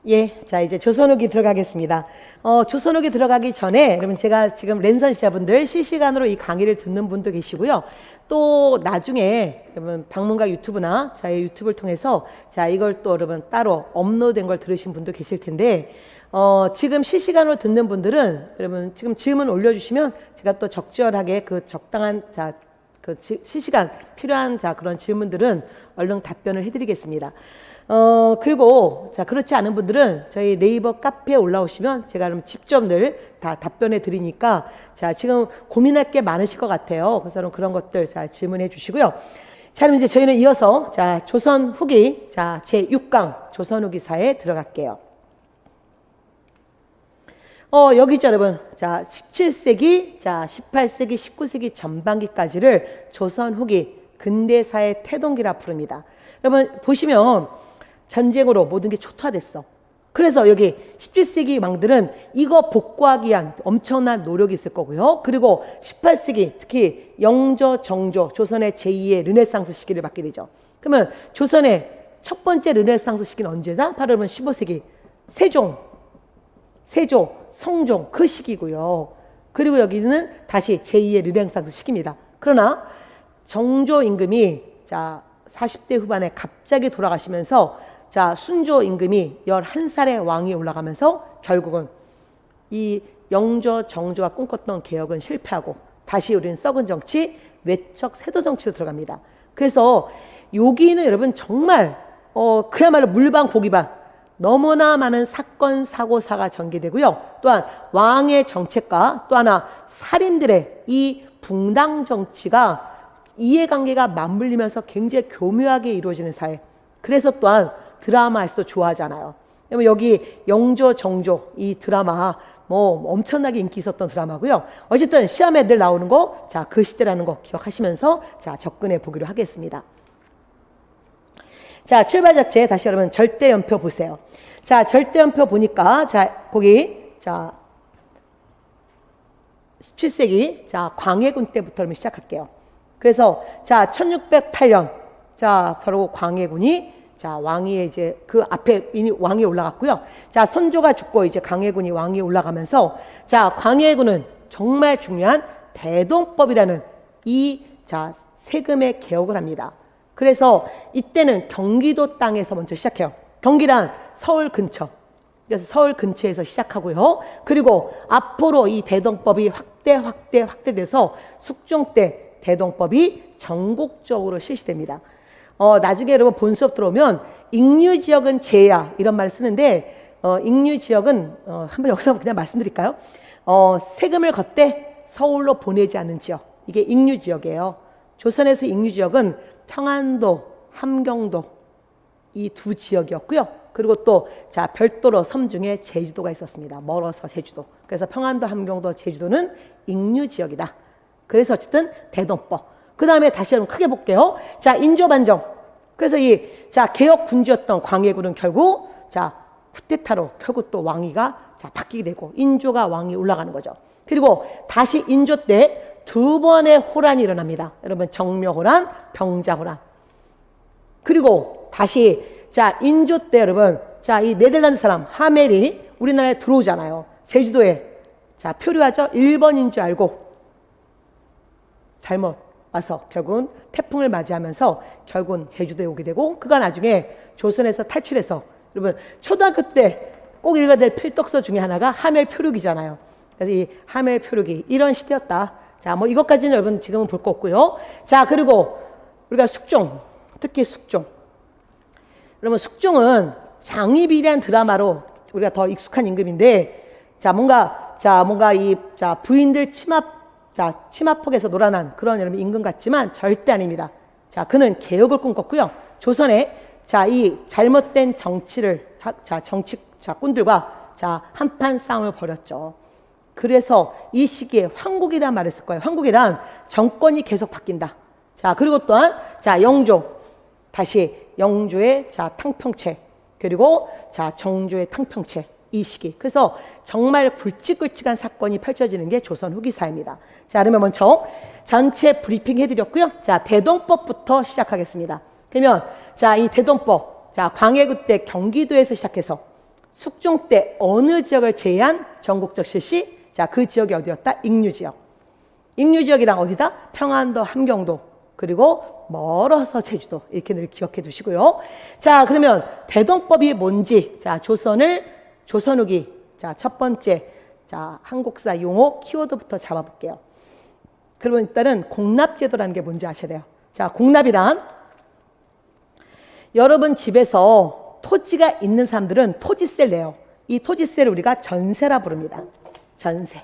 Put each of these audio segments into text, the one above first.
예, 자 이제 조선 후기 들어가겠습니다. 조선 후기 들어가기 전에 여러분 제가 지금 랜선 시자분들 실시간으로 이 강의를 듣는 분도 계시고요. 또 나중에 여러분 방문가 유튜브나 저의 유튜브를 통해서 자 이걸 또 여러분 따로 업로드된 걸 들으신 분도 계실 텐데 지금 실시간으로 듣는 분들은 여러분 지금 질문 올려주시면 제가 또 적절하게 그 적당한 그 실시간 필요한 그런 질문들은 얼른 답변을 해드리겠습니다. 그리고 그렇지 않은 분들은 저희 네이버 카페에 올라오시면 제가 그럼 직접 늘 다 답변해 드리니까 지금 고민할 게 많으실 것 같아요. 그래서 그런 것들 질문해 주시고요. 자, 그럼 이제 저희는 이어서 조선 후기 제 6강 조선 후기사에 들어갈게요. 여기 있죠, 여러분. 17세기, 18세기, 19세기 전반기까지를 조선 후기, 근대사의 태동기라 부릅니다. 여러분, 보시면 전쟁으로 모든 게 초토화됐어. 그래서 여기 17세기 왕들은 이거 복구하기 위한 엄청난 노력이 있을 거고요. 그리고 18세기, 특히 영조, 정조, 조선의 제2의 르네상스 시기를 맞게 되죠. 그러면 조선의 첫 번째 르네상스 시기는 언제다? 바로 15세기. 세종, 성종 그 시기고요. 그리고 여기는 다시 제2의 르네상스 시기입니다. 그러나 정조 임금이 40대 후반에 갑자기 돌아가시면서 순조 임금이 11살의 왕이 올라가면서 결국은 이 영조, 정조가 꿈꿨던 개혁은 실패하고 다시 우리는 썩은 정치, 외척, 세도 정치로 들어갑니다. 그래서 여기는 여러분 정말 그야말로 물방 고기반 너무나 많은 사건, 사고사가 전개되고요. 또한 왕의 정책과 또 하나 살인들의 이 붕당 정치가 이해관계가 맞물리면서 굉장히 교묘하게 이루어지는 사회. 그래서 또한 드라마에서도 좋아하잖아요. 여기 영조, 정조 이 드라마 엄청나게 인기 있었던 드라마고요. 어쨌든 시험에 늘 나오는 거, 그 시대라는 거 기억하시면서 접근해 보기로 하겠습니다. 출발 자체 다시 여러분 절대연표 보세요. 절대연표 보니까 거기 17세기 광해군 때부터 시작할게요. 그래서 1608년 바로 광해군이 왕위에 이제 그 앞에 이미 왕이 올라갔고요. 선조가 죽고 이제 광해군이 왕이 올라가면서 광해군은 정말 중요한 대동법이라는 이 세금의 개혁을 합니다. 그래서 이때는 경기도 땅에서 먼저 시작해요. 경기란 서울 근처. 그래서 서울 근처에서 시작하고요. 그리고 앞으로 이 대동법이 확대돼서 숙종 때 대동법이 전국적으로 실시됩니다. 나중에 여러분 본 수업 들어오면 익류지역은 제야 이런 말을 쓰는데 익류지역은 한번 여기서 그냥 말씀드릴까요? 세금을 걷되 서울로 보내지 않는 지역. 이게 익류지역이에요. 조선에서 익류지역은 평안도, 함경도 이 두 지역이었고요. 그리고 또 별도로 섬 중에 제주도가 있었습니다. 멀어서 제주도. 그래서 평안도, 함경도, 제주도는 익류지역이다. 그래서 어쨌든 대동법. 그 다음에 다시 한번 크게 볼게요. 인조반정. 그래서 이 개혁 군주였던 광해군은 결국 쿠데타로 결국 또 왕위가 바뀌게 되고 인조가 왕이 올라가는 거죠. 그리고 다시 인조 때 두 번의 호란이 일어납니다. 여러분 정묘호란, 병자호란. 그리고 다시 인조 때 여러분 이 네덜란드 사람 하멜이 우리나라에 들어오잖아요. 제주도에 표류하죠. 일본인 줄 알고 잘못 와서 결국은 태풍을 맞이하면서 결국은 제주도에 오게 되고 그가 나중에 조선에서 탈출해서 여러분 초등학교 때 꼭 읽어야 될 필독서 중에 하나가 하멜 표류기잖아요. 그래서 이 하멜 표류기 이런 시대였다. 이것까지는 여러분 지금은 볼 거 없고요. 그리고 우리가 숙종, 특히 숙종. 여러분 숙종은 장희비라는 드라마로 우리가 더 익숙한 임금인데 뭔가 이 부인들 치마폭에서 놀아난 그런 여러분 임금 같지만 절대 아닙니다. 그는 개혁을 꿈꿨고요. 조선에 이 잘못된 정치를 정치꾼들과 한판 싸움을 벌였죠. 그래서 이 시기에 황국이란 말을 쓸 거예요. 황국이란 정권이 계속 바뀐다. 그리고 또한 영조, 다시 영조의 탕평체, 그리고 정조의 탕평체 이 시기. 그래서 정말 굵직굵직한 사건이 펼쳐지는 게 조선 후기사입니다. 그러면 먼저 전체 브리핑 해드렸고요. 대동법부터 시작하겠습니다. 그러면 이 대동법, 광해군 때 경기도에서 시작해서 숙종 때 어느 지역을 제외한 전국적 실시? 자, 그 지역이 어디였다? 익류지역. 익류지역이랑 어디다? 평안도, 함경도, 그리고 멀어서 제주도. 이렇게 늘 기억해 두시고요. 자, 그러면 대동법이 뭔지, 자, 조선 후기, 자, 첫 번째, 자, 한국사 용어 키워드부터 잡아볼게요. 그러면 일단은 공납제도라는 게 뭔지 아셔야 돼요. 자, 공납이란 여러분 집에서 토지가 있는 사람들은 토지세를 내요. 이 토지세를 우리가 전세라 부릅니다. 전세.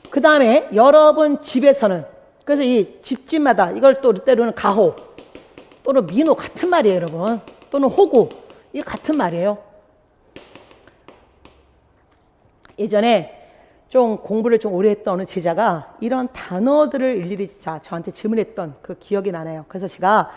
그 다음에 여러분 집에서는, 그래서 이 집집마다 이걸 또 때로는 가호 또는 민호 같은 말이에요, 여러분. 또는 호구, 이게 같은 말이에요. 예전에 좀 공부를 좀 오래 했던 어느 제자가 이런 단어들을 일일이 저한테 질문했던 그 기억이 나네요. 그래서 제가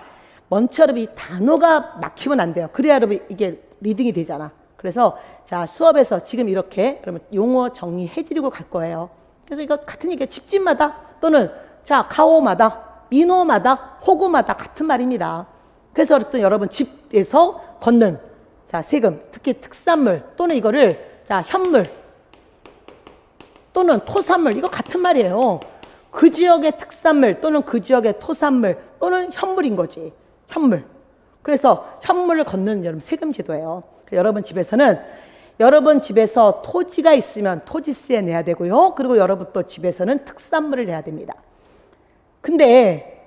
먼저 여러분 이 단어가 막히면 안 돼요. 그래야 여러분 이게 리딩이 되잖아. 그래서 자, 수업에서 지금 이렇게 그러면 용어 정리해드리고 갈 거예요. 그래서 이거 같은 얘기예요. 집집마다 또는 자, 가오마다, 민호마다, 호구마다 같은 말입니다. 그래서 어떤 여러분 집에서 걷는 자, 세금, 특히 특산물 또는 이거를 자, 현물 또는 토산물, 이거 같은 말이에요. 그 지역의 특산물 또는 그 지역의 토산물 또는 현물인 거지. 현물. 그래서 현물을 걷는 여러분 세금 제도예요. 여러분 집에서는 여러분 집에서 토지가 있으면 토지세 내야 되고요. 그리고 여러분 또 집에서는 특산물을 내야 됩니다. 근데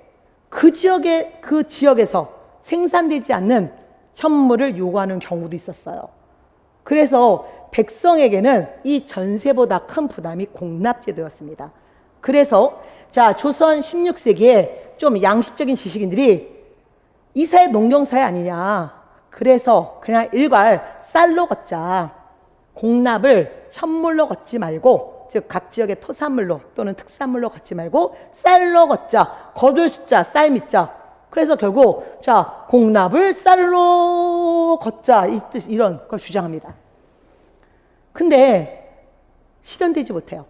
그 지역에서 생산되지 않는 현물을 요구하는 경우도 있었어요. 그래서 백성에게는 이 전세보다 큰 부담이 공납제도였습니다. 그래서 자, 조선 16세기에 좀 양식적인 지식인들이 이 사회 농경사회 아니냐. 그래서 그냥 일괄 쌀로 걷자. 공납을 현물로 걷지 말고, 즉 각 지역의 토산물로 또는 특산물로 걷지 말고 쌀로 걷자. 거둘 숫자, 쌀 밑자. 그래서 결국 자, 공납을 쌀로 걷자. 이런 걸 주장합니다. 근데 실현되지 못해요.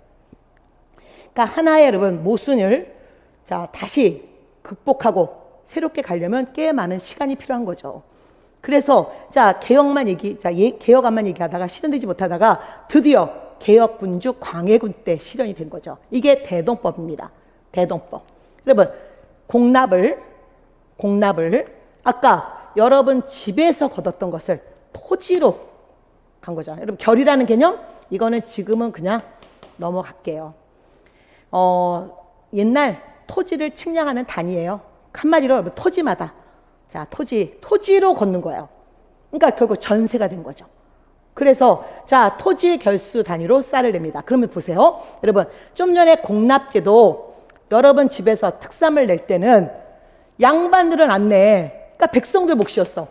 그러니까 하나의 여러분 모순을 자, 다시 극복하고 새롭게 가려면 꽤 많은 시간이 필요한 거죠. 그래서 자, 개혁안만 얘기하다가 실현되지 못하다가 드디어 개혁군주 광해군 때 실현이 된 거죠. 이게 대동법입니다. 대동법. 여러분 공납을 아까 여러분 집에서 걷었던 것을 토지로 간 거잖아요. 여러분 결이라는 개념, 이거는 지금은 그냥 넘어갈게요. 옛날 토지를 측량하는 단위예요. 한마디로 여러분 토지마다 자, 토지로 걷는 거예요. 그러니까 결국 전세가 된 거죠. 그래서 자, 토지 결수 단위로 쌀을 냅니다. 그러면 보세요. 여러분 좀 전에 공납제도 여러분 집에서 특산물 낼 때는 양반들은 안 내. 그러니까 백성들 몫이었어.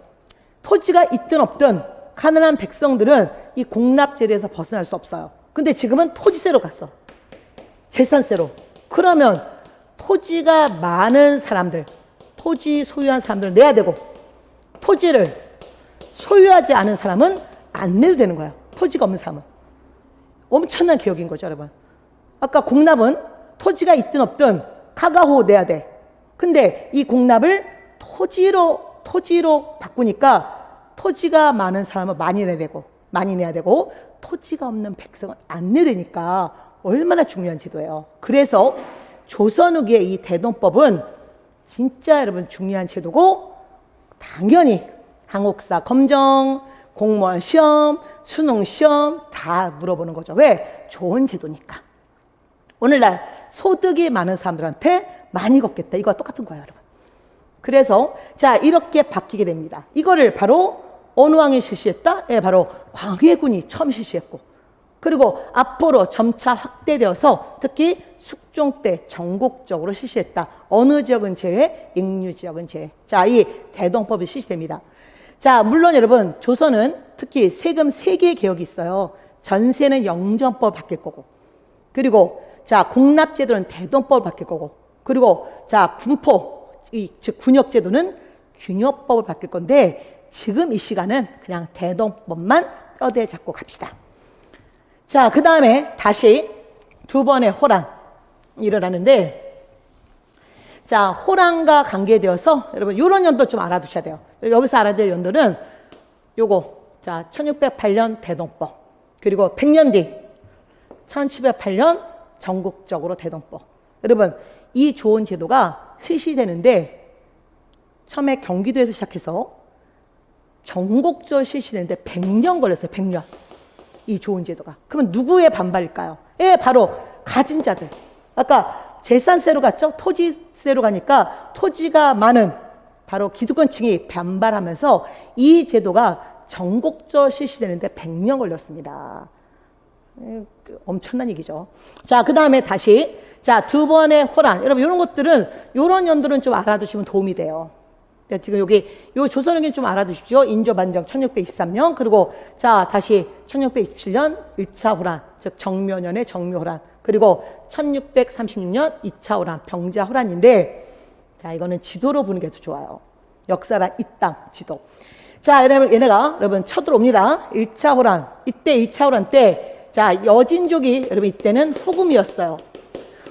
토지가 있든 없든 가난한 백성들은 이 공납제도에서 벗어날 수 없어요. 근데 지금은 토지세로 갔어. 재산세로. 그러면 토지가 많은 사람들, 토지 소유한 사람들은 내야 되고 토지를 소유하지 않은 사람은 안 내도 되는 거예요. 토지가 없는 사람은. 엄청난 개혁인 거죠, 여러분. 아까 공납은 토지가 있든 없든 카가호 내야 돼. 근데 이 공납을 토지로 바꾸니까 토지가 많은 사람은 많이 내야 되고 토지가 없는 백성은 안 내야 되니까 얼마나 중요한 제도예요. 그래서 조선 후기의 이 대동법은 진짜 여러분 중요한 제도고 당연히 한국사 검정, 공무원 시험, 수능 시험 다 물어보는 거죠. 왜? 좋은 제도니까. 오늘날 소득이 많은 사람들한테 많이 걷겠다. 이거와 똑같은 거예요, 여러분. 그래서 자, 이렇게 바뀌게 됩니다. 이거를 바로 어느 왕이 실시했다? 예, 바로 광해군이 처음 실시했고, 그리고 앞으로 점차 확대되어서 특히 숙종 때 전국적으로 실시했다. 어느 지역은 제외, 익류 지역은 제외. 자, 이 대동법이 실시됩니다. 자, 물론 여러분 조선은 특히 세금 3개의 개혁이 있어요. 전세는 영정법 바뀔 거고, 그리고 자, 공납제도는 대동법을 바뀔 거고, 그리고 자, 군포, 즉 군역제도는 균역법을 바뀔 건데 지금 이 시간은 그냥 대동법만 뼈대 잡고 갑시다. 자, 그 다음에 다시 두 번의 호란 일어나는데, 자, 호랑과 관계되어서 여러분 요런 연도 좀 알아두셔야 돼요. 여기서 알아야 될 연도는 요거. 자, 1608년 대동법. 그리고 100년 뒤 1708년 전국적으로 대동법. 여러분, 이 좋은 제도가 실시되는데 처음에 경기도에서 시작해서 전국적으로 실시되는데 100년 걸렸어요. 100년. 이 좋은 제도가. 그러면 누구의 반발일까요? 예, 바로 가진 자들. 아까 재산세로 갔죠? 토지세로 가니까 토지가 많은 바로 기득권층이 반발하면서 이 제도가 전국적으로 실시되는데 100년 걸렸습니다. 엄청난 얘기죠. 자, 그 다음에 다시. 자, 두 번의 호란. 여러분, 이런 것들은, 이런 연도는 좀 알아두시면 도움이 돼요. 지금 여기, 요 조선왕기는 좀 알아두십시오. 인조반정 1623년. 그리고, 자, 다시 1627년 1차 호란. 즉, 정묘년의 정묘호란. 그리고 1636년 2차 호란. 병자호란인데, 자, 이거는 지도로 보는 게 더 좋아요. 역사랑 이 땅 지도. 자, 얘네가, 여러분, 쳐들어옵니다. 1차 호란. 이때 1차 호란 때, 자, 여진족이, 여러분, 이때는 후금이었어요.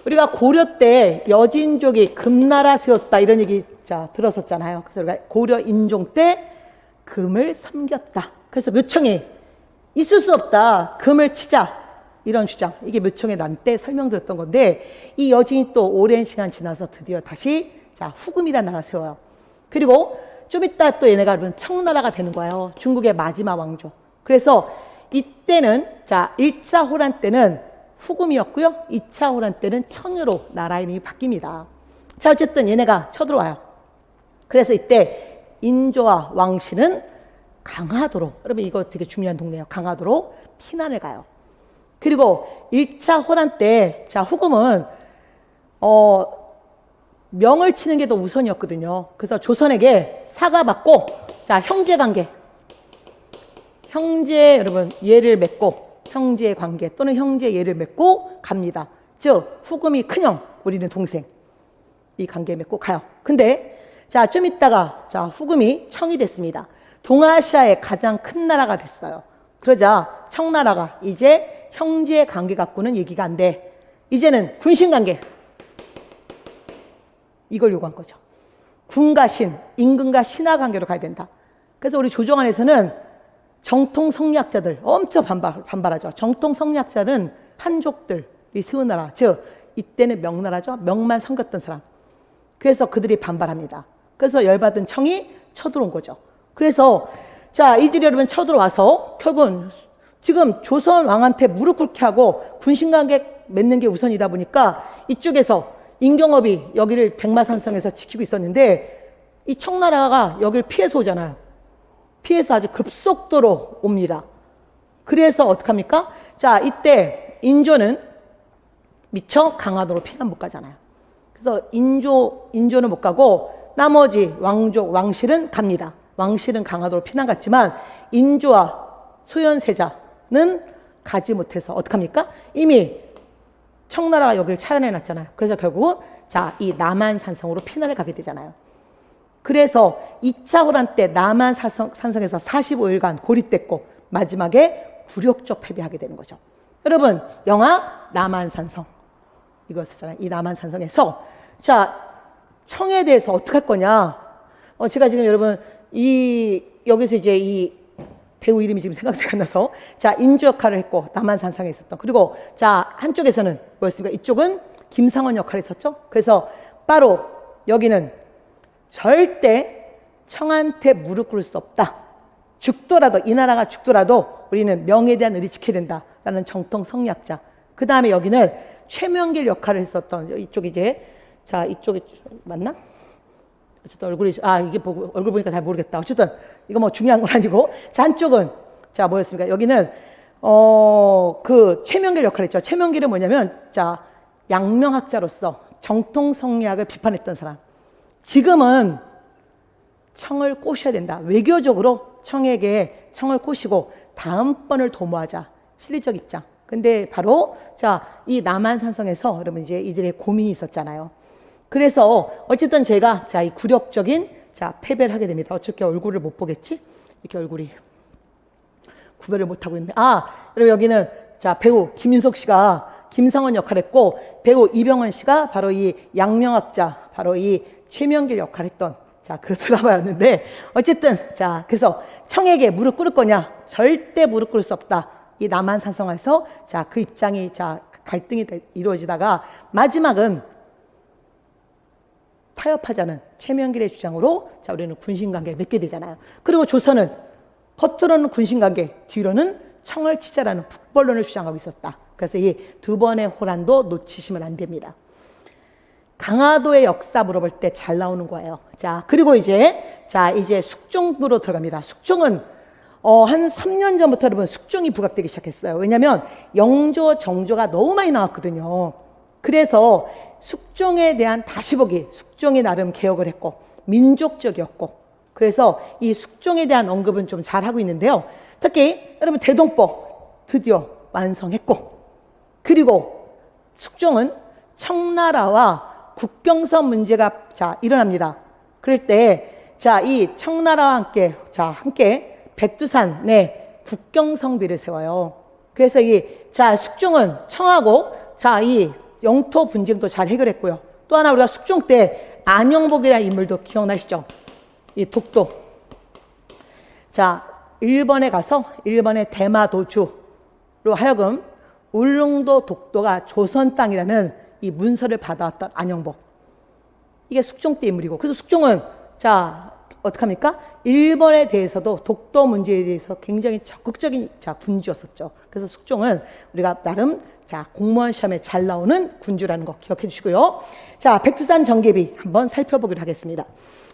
우리가 고려 때 여진족이 금나라 세웠다 이런 얘기 자 들었었잖아요. 그래서 우리가 고려 인종 때 금을 섬겼다. 그래서 묘청이 있을 수 없다. 금을 치자. 이런 주장. 이게 묘청의 난 때 설명드렸던 건데 이 여진이 또 오랜 시간 지나서 드디어 다시 자 후금이라는 나라 세워요. 그리고 좀 이따 또 얘네가 그러면 청나라가 되는 거예요. 중국의 마지막 왕조. 그래서 이때는 자 1차 호란 때는 후금이었고요. 2차 호란 때는 청으로 나라 이름이 바뀝니다. 자, 어쨌든 얘네가 쳐들어와요. 그래서 이때 인조와 왕실은 강화도로, 여러분 이거 되게 중요한 동네예요. 강화도로 피난을 가요. 그리고 1차 호란 때, 자, 후금은, 명을 치는 게 더 우선이었거든요. 그래서 조선에게 사과받고, 자, 형제 관계. 형제, 여러분, 예를 맺고, 형제의 관계 또는 형제의 예를 맺고 갑니다. 즉 후금이 큰형, 우리는 동생. 이 관계 맺고 가요. 근데 자 좀 있다가 자 후금이 청이 됐습니다. 동아시아의 가장 큰 나라가 됐어요. 그러자 청나라가 이제 형제 관계 갖고는 얘기가 안 돼. 이제는 군신 관계. 이걸 요구한 거죠. 군과 신, 임금과 신하 관계로 가야 된다. 그래서 우리 조정안에서는 정통 성리학자들 엄청 반발하죠. 정통 성리학자는 한족들이 세운 나라, 즉 이때는 명나라죠. 명만 섬겼던 사람. 그래서 그들이 반발합니다. 그래서 열받은 청이 쳐들어온 거죠. 그래서 자 이들이 여러분 쳐들어와서 결국은 지금 조선 왕한테 무릎 꿇게 하고 군신관계 맺는 게 우선이다 보니까 이쪽에서 임경업이 여기를 백마산성에서 지키고 있었는데 이 청나라가 여기를 피해서 오잖아요. 피해서 아주 급속도로 옵니다. 그래서 어떡합니까? 자, 이때 인조는 미처 강화도로 피난 못 가잖아요. 그래서 인조는 못 가고 나머지 왕족, 왕실은 갑니다. 왕실은 강화도로 피난 갔지만 인조와 소현세자는 가지 못해서 어떡합니까? 이미 청나라가 여기를 차단해 놨잖아요. 그래서 결국은 자, 이 남한산성으로 피난을 가게 되잖아요. 그래서 2차 호란 때 남한산성에서 45일간 고립됐고 마지막에 굴욕적 패배하게 되는 거죠. 여러분 영화 남한산성 이거 썼잖아요. 이 남한산성에서 자 청에 대해서 어떻게 할 거냐. 제가 지금 여러분 여기서 이제 이 배우 이름이 지금 생각이 안 나서 자 인조 역할을 했고 남한산성에 있었던 그리고 자 한쪽에서는 뭐였습니까? 이쪽은 김상원 역할을 했었죠. 그래서 바로 여기는 절대 청한테 무릎 꿇을 수 없다. 죽더라도 이 나라가 죽더라도 우리는 명에 대한 의리 지켜야 된다라는 정통 성리학자. 그 다음에 여기는 최명길 역할을 했었던 이쪽 이제 자 이쪽이 맞나? 어쨌든 얼굴이 이게 보고 얼굴 보니까 잘 모르겠다. 어쨌든 이거 뭐 중요한 건 아니고 자 한쪽은 자 뭐였습니까? 여기는 그 최명길 역할을 했죠. 최명길은 뭐냐면 자 양명학자로서 정통 성리학을 비판했던 사람. 지금은 청을 꼬셔야 된다. 외교적으로 청에게 청을 꼬시고 다음번을 도모하자. 실리적 입장. 근데 바로 자, 이 남한산성에서 여러분 이제 이들의 고민이 있었잖아요. 그래서 어쨌든 제가 자, 이 굴욕적인 자, 패배를 하게 됩니다. 어떻게 얼굴을 못 보겠지? 이렇게 얼굴이 구별을 못 하고 있는데 여러분 여기는 자, 배우 김윤석 씨가 김상원 역할을 했고, 배우 이병헌 씨가 바로 이 양명학자, 바로 이 최명길 역할을 했던 자, 그 드라마였는데, 어쨌든, 자, 그래서 청에게 무릎 꿇을 거냐? 절대 무릎 꿇을 수 없다. 이 남한산성에서, 자, 그 입장이, 자, 갈등이 이루어지다가, 마지막은 타협하자는 최명길의 주장으로, 자, 우리는 군신관계를 맺게 되잖아요. 그리고 조선은 겉으로는 군신관계, 뒤로는 청을 치자라는 북벌론을 주장하고 있었다. 그래서 이 두 번의 호란도 놓치시면 안 됩니다. 강화도의 역사 물어볼 때 잘 나오는 거예요. 자, 그리고 이제, 자, 이제 숙종으로 들어갑니다. 숙종은, 한 3년 전부터 여러분 숙종이 부각되기 시작했어요. 왜냐면 영조, 정조가 너무 많이 나왔거든요. 그래서 숙종에 대한 다시 보기, 숙종이 나름 개혁을 했고, 민족적이었고, 그래서 이 숙종에 대한 언급은 좀 잘하고 있는데요. 특히 여러분 대동법 드디어 완성했고, 그리고 숙종은 청나라와 국경선 문제가 자 일어납니다. 그럴 때 자 이 청나라와 함께 백두산에 국경성비를 세워요. 그래서 이 자 숙종은 청하고 자 이 영토 분쟁도 잘 해결했고요. 또 하나 우리가 숙종 때 안영복이라는 인물도 기억나시죠? 이 독도. 자 일본에 가서 일본의 대마도주로 하여금 울릉도 독도가 조선 땅이라는 이 문서를 받아왔던 안영복. 이게 숙종 때 인물이고, 그래서 숙종은 자 어떡합니까? 일본에 대해서도 독도 문제에 대해서 굉장히 적극적인 자 군주였었죠. 그래서 숙종은 우리가 나름 자 공무원 시험에 잘 나오는 군주라는 거 기억해 주시고요. 자 백두산 정계비 한번 살펴보기로 하겠습니다.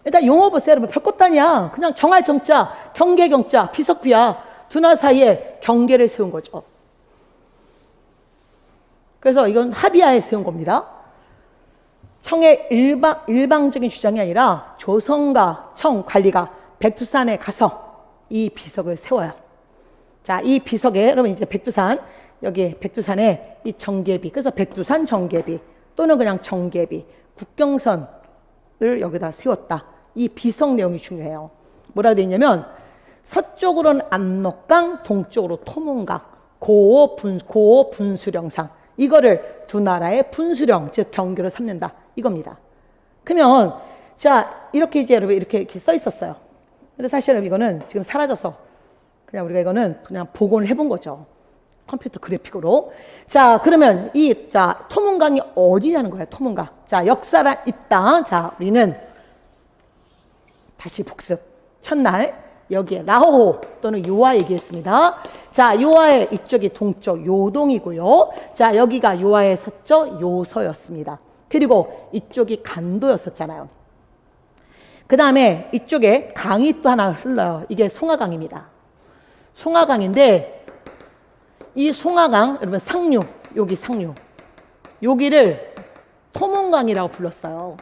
일단 용어 보세요. 여러분 별것도 아니야. 그냥 정할 정자, 경계 경자, 비석비야. 두 나라 사이에 경계를 세운 거죠. 그래서 이건 합의하에 세운 겁니다. 청의 일방적인 주장이 아니라 조선과 청 관리가 백두산에 가서 이 비석을 세워요. 자, 이 비석에 여러분 이제 백두산, 여기 백두산에 이 정계비, 그래서 백두산 정계비 또는 그냥 정계비, 국경선을 여기다 세웠다. 이 비석 내용이 중요해요. 뭐라고 되어 있냐면 서쪽으로는 압록강, 동쪽으로 토문강, 고호 분수령상. 이거를 두 나라의 분수령, 즉 경계로 삼는다. 이겁니다. 그러면 자 이렇게 이제 여러분 이렇게 써 있었어요. 근데 사실 여러분 이거는 지금 사라져서 그냥 우리가 이거는 그냥 복원을 해본 거죠. 컴퓨터 그래픽으로. 자 그러면 이 자 토문강이 어디냐는 거예요. 토문강. 자 역사란 있다. 자 우리는 다시 복습. 첫날 여기에 라호 또는 요하 얘기했습니다. 자, 요하의 이쪽이 동쪽 요동이고요. 자, 여기가 요하의 서쪽 요서였습니다. 그리고 이쪽이 간도였었잖아요. 그 다음에 이쪽에 강이 또 하나 흘러요. 이게 송하강입니다. 송하강인데 이 송하강, 여러분 상류, 여기 상류. 여기를 토문강이라고 불렀어요.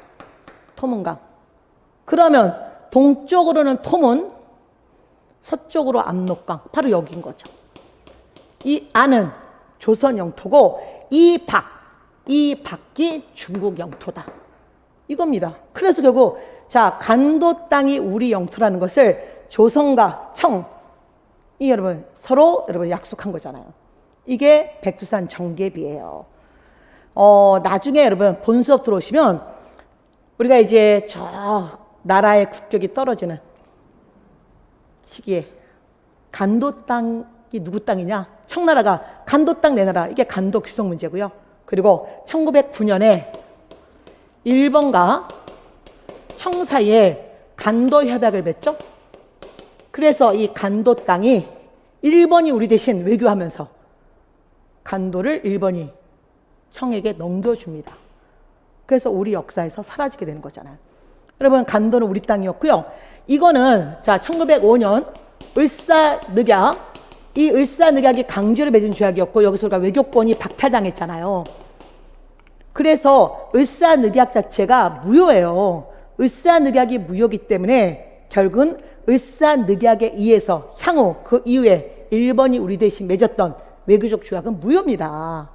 토문강. 그러면 동쪽으로는 토문, 서쪽으로 압록강, 바로 여기인 거죠. 이 안은 조선 영토고 이 밖이 중국 영토다. 이겁니다. 그래서 결국 자 간도 땅이 우리 영토라는 것을 조선과 청 이 여러분 서로 여러분 약속한 거잖아요. 이게 백두산 정계비예요. 나중에 여러분 본 수업 들어오시면 우리가 이제 저 나라의 국격이 떨어지는 시기에 간도 땅이 누구 땅이냐? 청나라가 간도 땅 내놔라. 이게 간도 규속 문제고요. 그리고 1909년에 일본과 청 사이에 간도 협약을 맺죠. 그래서 이 간도 땅이 일본이 우리 대신 외교하면서 간도를 일본이 청에게 넘겨줍니다. 그래서 우리 역사에서 사라지게 되는 거잖아요. 여러분 간도는 우리 땅이었고요. 이거는 자 1905년 을사늑약, 이 을사늑약이 강제로 맺은 조약이었고 여기서 우리가 외교권이 박탈당했잖아요. 그래서 을사늑약 자체가 무효예요. 을사늑약이 무효이기 때문에 결국은 을사늑약에 의해서 향후 그 이후에 일본이 우리 대신 맺었던 외교적 조약은 무효입니다.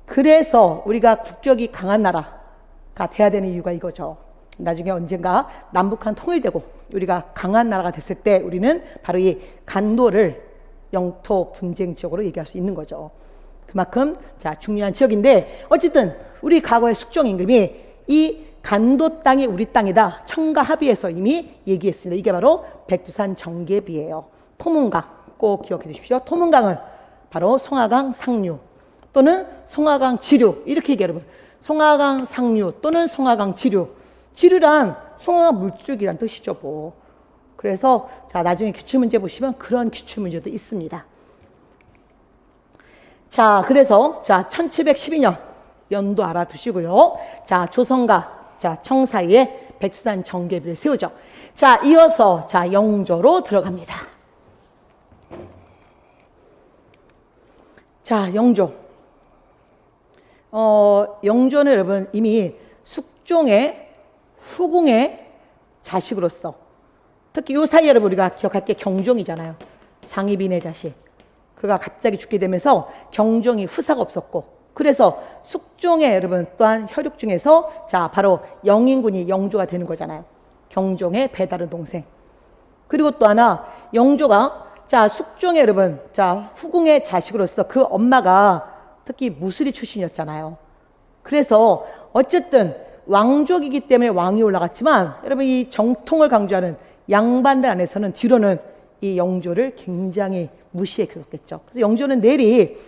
그래서 우리가 국격이 강한 나라가 돼야 되는 이유가 이거죠. 나중에 언젠가 남북한 통일되고 우리가 강한 나라가 됐을 때 우리는 바로 이 간도를 영토 분쟁 지역으로 얘기할 수 있는 거죠. 그만큼 자 중요한 지역인데 어쨌든 우리 과거의 숙종 임금이 이 간도 땅이 우리 땅이다 청가 합의에서 이미 얘기했습니다. 이게 바로 백두산 정계비예요. 토문강 꼭 기억해 주십시오. 토문강은 바로 송하강 상류 또는 송하강 지류 이렇게 얘기해요. 여러분 송하강 상류 또는 송하강 지류 지류란 송하강 물줄기란 뜻이죠. 뭐. 그래서 자 나중에 기출문제 보시면 그런 기출문제도 있습니다. 자 그래서 자 1712년 연도 알아두시고요. 자 조선과 자 청 사이에 백두산 정계비를 세우죠. 자 이어서 자 영조로 들어갑니다. 자 영조 영조는 여러분 이미 숙종의 후궁의 자식으로서 특히 요 사이에 여러분 우리가 기억할 게 경종이잖아요. 장희빈의 자식. 그가 갑자기 죽게 되면서 경종이 후사가 없었고 그래서 숙종의 여러분 또한 혈육 중에서 자 바로 영인군이 영조가 되는 거잖아요. 경종의 배다른 동생. 그리고 또 하나 영조가 자 숙종의 여러분 자 후궁의 자식으로서 그 엄마가 특히 무술이 출신이었잖아요. 그래서 어쨌든 왕족이기 때문에 왕이 올라갔지만 여러분 이 정통을 강조하는 양반들 안에서는 뒤로는 이 영조를 굉장히 무시했었겠죠. 그래서 영조는 내리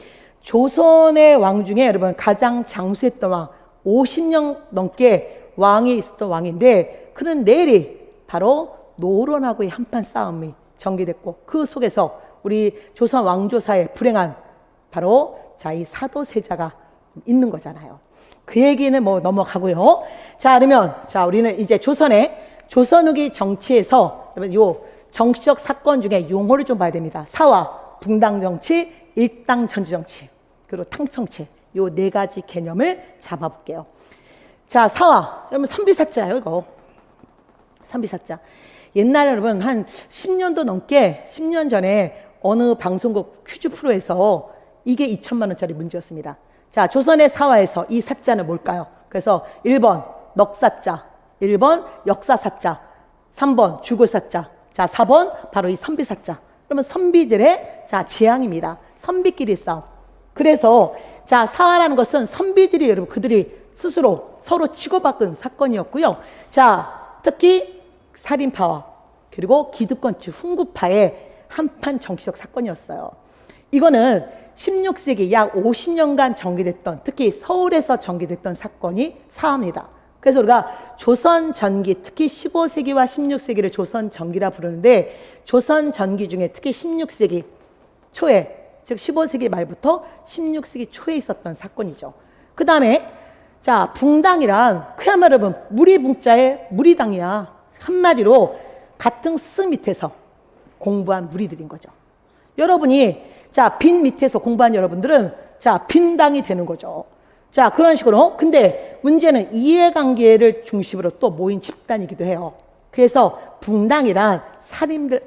조선의 왕 중에 여러분 가장 장수했던 왕 50년 넘게 왕이 있었던 왕인데 그는 내리 바로 노론하고의 한판 싸움이 전개됐고 그 속에서 우리 조선 왕조사의 불행한 바로 자 이 사도세자가 있는 거잖아요. 그 얘기는 뭐 넘어가고요. 자 그러면 자 우리는 이제 조선 후기 정치에서 여러분 요 정치적 사건 중에 용어를 좀 봐야 됩니다. 사화, 붕당 정치, 일당 전지 정치, 그리고 탕평체 요 네 가지 개념을 잡아볼게요. 자 사화, 여러분 선비사자예요 이거. 선비사자. 옛날에 여러분 한 10년도 넘게 10년 전에 어느 방송국 퀴즈 프로에서 이게 2천만 원짜리 문제였습니다. 자 조선의 사화에서 이 사자는 뭘까요? 그래서 1번 넉사자, 1번 역사사자, 3번 죽을사자, 자 4번 바로 이 선비사자. 그러면 선비들의 자 재앙입니다. 선비끼리 싸움. 그래서 자 사화라는 것은 선비들이 여러분 그들이 스스로 서로 치고받은 사건이었고요. 자 특히 살인파와 그리고 기득권층 훈구파의 한판 정치적 사건이었어요. 이거는 16세기 약 50년간 전개됐던 특히 서울에서 전개됐던 사건이 사화입니다. 그래서 우리가 조선 전기 특히 15세기와 16세기를 조선 전기라 부르는데 조선 전기 중에 특히 16세기 초에 즉 15세기 말부터 16세기 초에 있었던 사건이죠. 그 다음에 자 붕당이란 그야말로 여러분 무리붕자의 무리당이야. 한마디로 같은 스승 밑에서 공부한 무리들인 거죠. 여러분이 자 빈 밑에서 공부한 여러분들은 자 빈당이 되는 거죠. 자 그런 식으로 근데 문제는 이해관계를 중심으로 또 모인 집단이기도 해요. 그래서 붕당이란 살인들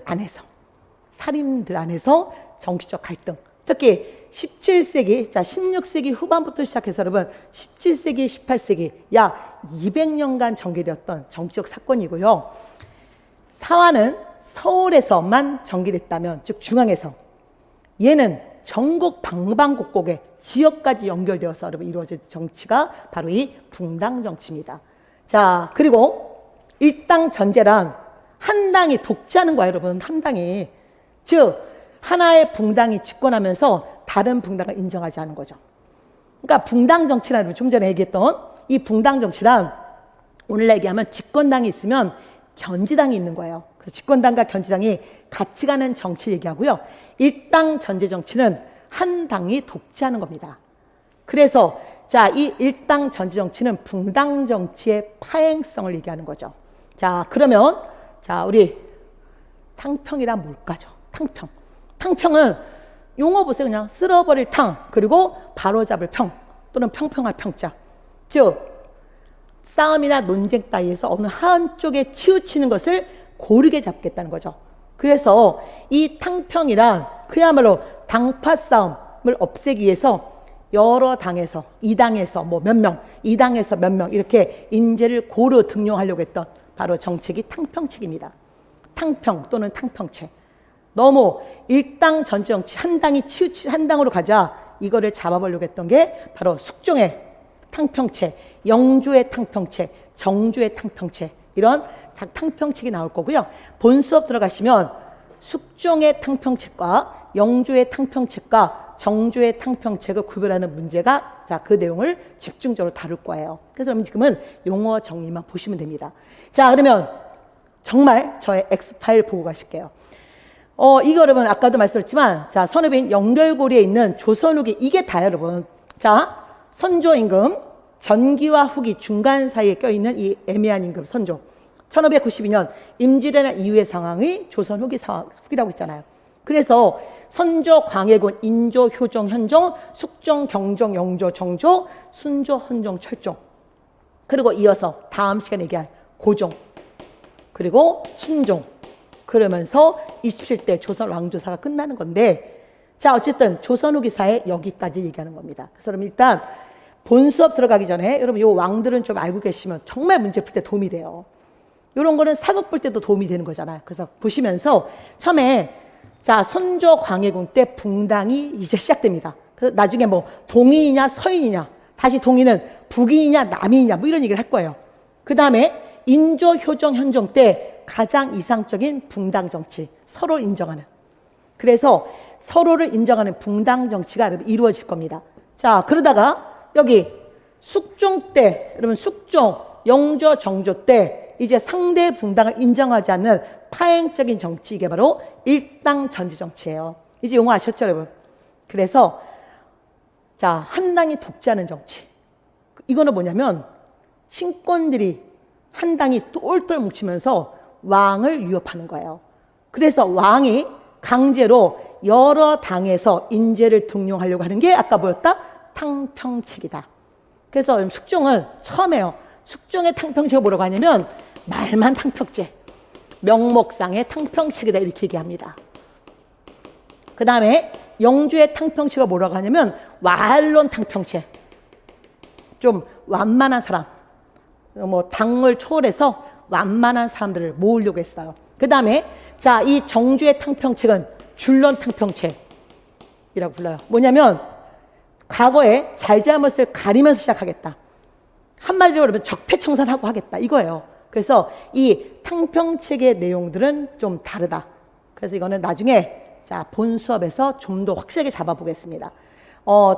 안에서 정치적 갈등 특히 17세기 자 16세기 후반부터 시작해서 여러분 17세기 18세기 약 200년간 전개되었던 정치적 사건이고요. 사화는 서울에서만 전개됐다면 즉 중앙에서 얘는 전국 방방곡곡에 지역까지 연결되어서 여러분 이루어진 정치가 바로 이 붕당 정치입니다. 자 그리고 일당 전제란 한 당이 독재하는 거예요. 여러분 한 당이 즉 하나의 붕당이 집권하면서 다른 붕당을 인정하지 않은 거죠. 그러니까 붕당 정치란 좀 전에 얘기했던 이 붕당 정치란 오늘 얘기하면 집권당이 있으면 견지당이 있는 거예요. 그래서 집권당과 견지당이 같이 가는 정치 얘기하고요. 일당 전제 정치는 한 당이 독재하는 겁니다. 그래서 자, 이 일당 전제 정치는 붕당 정치의 파행성을 얘기하는 거죠. 자, 그러면 자, 우리 탕평이란 뭘까죠? 탕평. 탕평은 용어 보세요. 그냥 쓸어버릴 탕 그리고 바로잡을 평 또는 평평할 평자. 즉 싸움이나 논쟁 따위에서 어느 한쪽에 치우치는 것을 고르게 잡겠다는 거죠. 그래서 이 탕평이란 그야말로 당파 싸움을 없애기 위해서 여러 당에서 이 당에서 뭐 몇 명, 이 당에서 몇 명 이렇게 인재를 고루 등용하려고 했던 바로 정책이 탕평책입니다. 탕평 또는 탕평책. 너무 일당 전제 정치 한 당이 한 당으로 가자 이거를 잡아보려고 했던 게 바로 숙종의 탕평책, 영조의 탕평책, 정조의 탕평책, 이런 탕평책이 나올 거고요. 본 수업 들어가시면 숙종의 탕평책과 영조의 탕평책과 정조의 탕평책을 구별하는 문제가 그 내용을 집중적으로 다룰 거예요. 그래서 여러분 지금은 용어 정리만 보시면 됩니다. 자, 그러면 정말 저의 X파일 보고 가실게요. 이거 여러분 아까도 말씀드렸지만, 자, 선후배인 연결고리에 있는 조선 후기, 이게 다 여러분. 자, 선조 임금, 전기와 후기 중간 사이에 껴있는 이 애매한 임금, 선조. 1592년 임진왜란 이후의 상황이 조선 후기 후기라고 했잖아요. 그래서 선조, 광해군, 인조, 효종, 현종, 숙종, 경종, 영조, 정조, 순조, 헌종, 철종. 그리고 이어서 다음 시간에 얘기할 고종, 그리고 순종. 그러면서 27대 조선 왕조사가 끝나는 건데, 자, 어쨌든 조선 후기사에 여기까지 얘기하는 겁니다. 그래서 여러분 일단 본 수업 들어가기 전에 여러분 이 왕들은 좀 알고 계시면 정말 문제 풀 때 도움이 돼요. 이런 거는 사극 볼 때도 도움이 되는 거잖아요. 그래서 보시면서 처음에 자, 선조 광해군 때 붕당이 이제 시작됩니다. 그래서 나중에 뭐 동인이냐 서인이냐, 다시 동인은 북인이냐 남인이냐 뭐 이런 얘기를 할 거예요. 그 다음에 인조, 효종, 현종 때 가장 이상적인 붕당 정치, 서로 인정하는. 그래서 서로를 인정하는 붕당 정치가 이루어질 겁니다. 자, 그러다가 여기 숙종 때, 여러분 숙종, 영조, 정조 때 이제 상대 붕당을 인정하지 않는 파행적인 정치, 이게 바로 일당 전지 정치예요. 이제 용어 아셨죠, 여러분? 그래서 자, 한 당이 독재하는 정치. 이거는 뭐냐면 신권들이 한 당이 똘똘 뭉치면서 왕을 위협하는 거예요. 그래서 왕이 강제로 여러 당에서 인재를 등용하려고 하는 게 아까 뭐였다? 탕평책이다. 그래서 숙종은 처음에요. 숙종의 탕평책을 뭐라고 하냐면 말만 탕평책, 명목상의 탕평책이다 이렇게 얘기합니다. 그 다음에 영조의 탕평책을 뭐라고 하냐면 완론 탕평책, 좀 완만한 사람, 뭐 당을 초월해서 완만한 사람들을 모으려고 했어요. 그 다음에 자, 이 정조의 탕평책은 줄론 탕평책이라고 불러요. 뭐냐면 과거에 잘잘못을 가리면서 시작하겠다. 한마디로 그러면 적폐청산하고 하겠다 이거예요. 그래서 이 탕평책의 내용들은 좀 다르다. 그래서 이거는 나중에 자, 본 수업에서 좀 더 확실하게 잡아보겠습니다.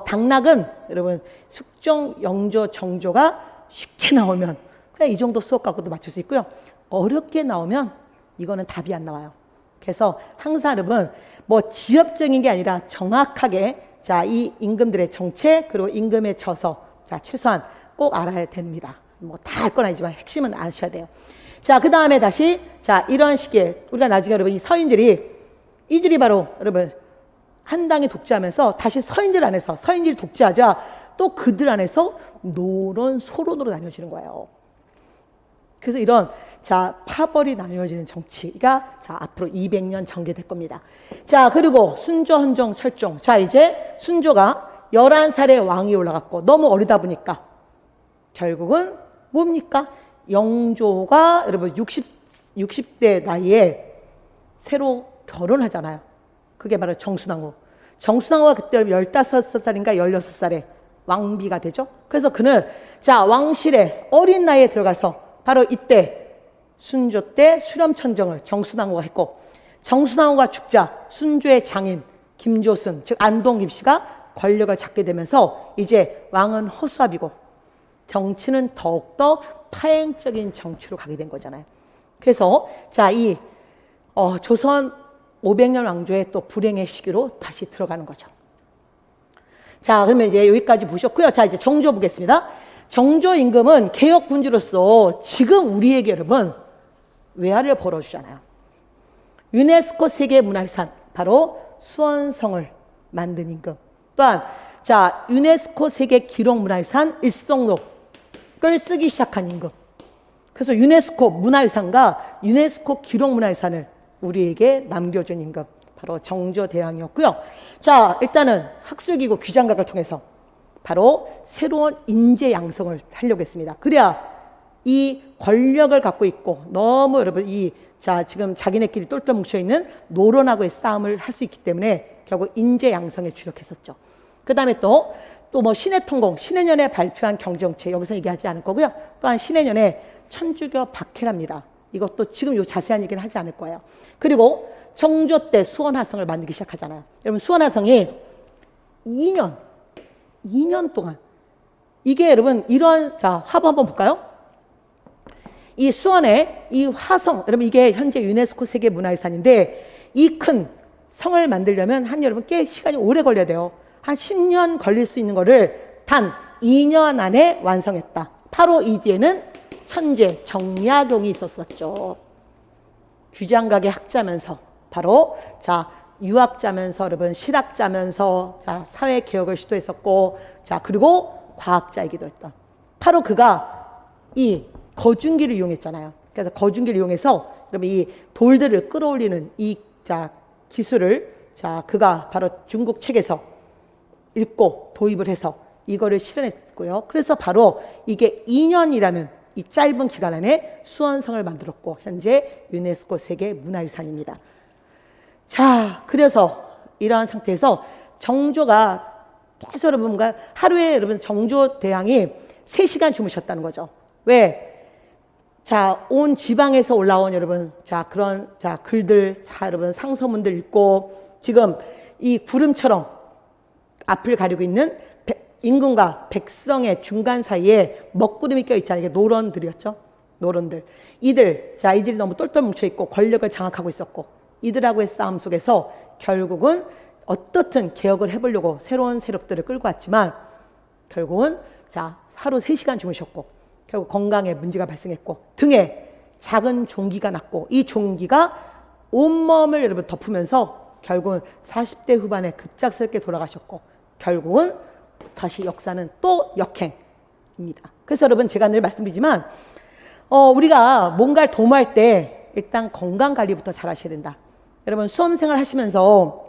당락은 여러분 숙종, 영조, 정조가 쉽게 나오면 그냥 이 정도 수업 갖고도 맞출 수 있고요. 어렵게 나오면 이거는 답이 안 나와요. 그래서 항상 여러분 뭐 지엽적인 게 아니라 정확하게 자, 이 임금들의 정책 그리고 임금의 저서, 자, 최소한 꼭 알아야 됩니다. 뭐 다 알 건 아니지만 핵심은 아셔야 돼요. 자, 그 다음에 다시 자, 이런 식의 우리가 나중에 여러분 이 서인들이 이들이 바로 여러분 한 당이 독재하면서 다시 서인들 안에서 서인들이 독재하자 또 그들 안에서 노론, 소론으로 나뉘어지는 거예요. 그래서 이런 자, 파벌이 나뉘어지는 정치가 자, 앞으로 200년 전개될 겁니다. 자, 그리고 순조, 헌종, 철종. 자, 이제 순조가 11살에 왕이 올라갔고 너무 어리다 보니까 결국은 뭡니까? 영조가 여러분 60대 나이에 새로 결혼하잖아요. 그게 바로 정순왕후. 정순왕후가 그때 15살인가 16살에 왕비가 되죠. 그래서 그는 자, 왕실에 어린 나이에 들어가서 바로 이때 순조 때 수렴천정을 정순왕후가 했고, 정순왕후가 죽자 순조의 장인 김조순, 즉 안동 김씨가 권력을 잡게 되면서 이제 왕은 허수아비고 정치는 더욱더 파행적인 정치로 가게 된 거잖아요. 그래서 자, 이 조선 500년 왕조의 또 불행의 시기로 다시 들어가는 거죠. 자, 그러면 이제 여기까지 보셨고요. 자, 이제 정조 보겠습니다. 정조 임금은 개혁 군주로서 지금 우리에게 여러분 외화를 벌어주잖아요. 유네스코 세계문화유산 바로 수원성을 만든 임금. 또한 자, 유네스코 세계 기록문화유산 일성록을 쓰기 시작한 임금. 그래서 유네스코 문화유산과 유네스코 기록문화유산을 우리에게 남겨준 임금, 바로 정조대왕이었고요. 자, 일단은 학술기구 귀장각을 통해서 바로 새로운 인재 양성을 하려고 했습니다. 그래야 이 권력을 갖고 있고 너무 여러분 자, 지금 자기네끼리 똘똘 뭉쳐있는 노론하고의 싸움을 할 수 있기 때문에 결국 인재 양성에 주력했었죠. 그 다음에 또 뭐 신해통공, 신해년에 발표한 경제정책, 여기서 얘기하지 않을 거고요. 또한 신해년에 천주교 박해랍니다. 이것도 지금 요 자세한 얘기는 하지 않을 거예요. 그리고 정조 때 수원화성을 만들기 시작하잖아요. 여러분 수원화성이 2년 동안 이게 여러분 이런 자 화보 한번 볼까요? 이 수원의 이 화성 여러분 이게 현재 유네스코 세계문화유산인데 이 큰 성을 만들려면 한 여러분 꽤 시간이 오래 걸려야 돼요. 한 10년 걸릴 수 있는 거를 단 2년 안에 완성했다. 바로 이 뒤에는 천재 정약용이 있었었죠. 규장각의 학자면서 바로 자 유학자면서 여러분 실학자면서 자 사회 개혁을 시도했었고 자 그리고 과학자이기도 했던 바로 그가 이 거중기를 이용했잖아요. 그래서 거중기를 이용해서 여러분 이 돌들을 끌어올리는 이 자 기술을 자 그가 바로 중국 책에서 읽고 도입을 해서 이거를 실현했고요. 그래서 바로 이게 2년이라는 이 짧은 기간 안에 수원성을 만들었고 현재 유네스코 세계 문화유산입니다. 자, 그래서 이러한 상태에서 정조가 계속 여러분 뭔가 하루에 여러분 정조 대왕이 3시간 주무셨다는 거죠. 왜? 자, 온 지방에서 올라온 여러분 자 그런 자 글들 자 여러분 상서문들 읽고 지금 이 구름처럼 앞을 가리고 있는 임금과 백성의 중간 사이에 먹구름이 껴있잖아요. 이게 노론들이었죠. 노론들. 이들이 너무 똘똘 뭉쳐있고 권력을 장악하고 있었고 이들하고의 싸움 속에서 결국은 어떻든 개혁을 해보려고 새로운 세력들을 끌고 왔지만 결국은 자 하루 3시간 주무셨고 결국 건강에 문제가 발생했고 등에 작은 종기가 났고 이 종기가 온몸을 여러분 덮으면서 결국은 40대 후반에 급작스럽게 돌아가셨고 결국은 다시 역사는 또 역행입니다. 그래서 여러분 제가 늘 말씀드리지만 우리가 뭔가를 도모할 때 일단 건강관리부터 잘 하셔야 된다. 여러분 수험생활 하시면서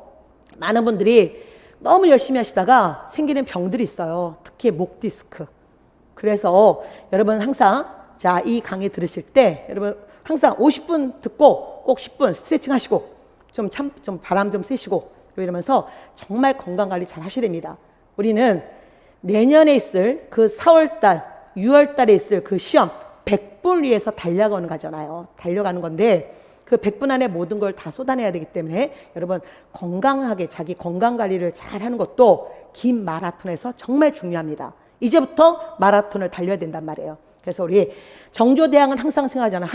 많은 분들이 너무 열심히 하시다가 생기는 병들이 있어요. 특히 목 디스크. 그래서 여러분 항상 자, 이 강의 들으실 때 여러분 항상 50분 듣고 꼭 10분 스트레칭 하시고 좀 바람 좀 쐬시고 이러면서 정말 건강관리 잘 하셔야 됩니다. 우리는 내년에 있을 그 4월달, 6월달에 있을 그 시험 100분 위해서 달려가는 거잖아요. 달려가는 건데 그 100분 안에 모든 걸 다 쏟아내야 되기 때문에 여러분 건강하게 자기 건강관리를 잘 하는 것도 긴 마라톤에서 정말 중요합니다. 이제부터 마라톤을 달려야 된단 말이에요. 그래서 우리 정조대왕은 항상 생각하잖아.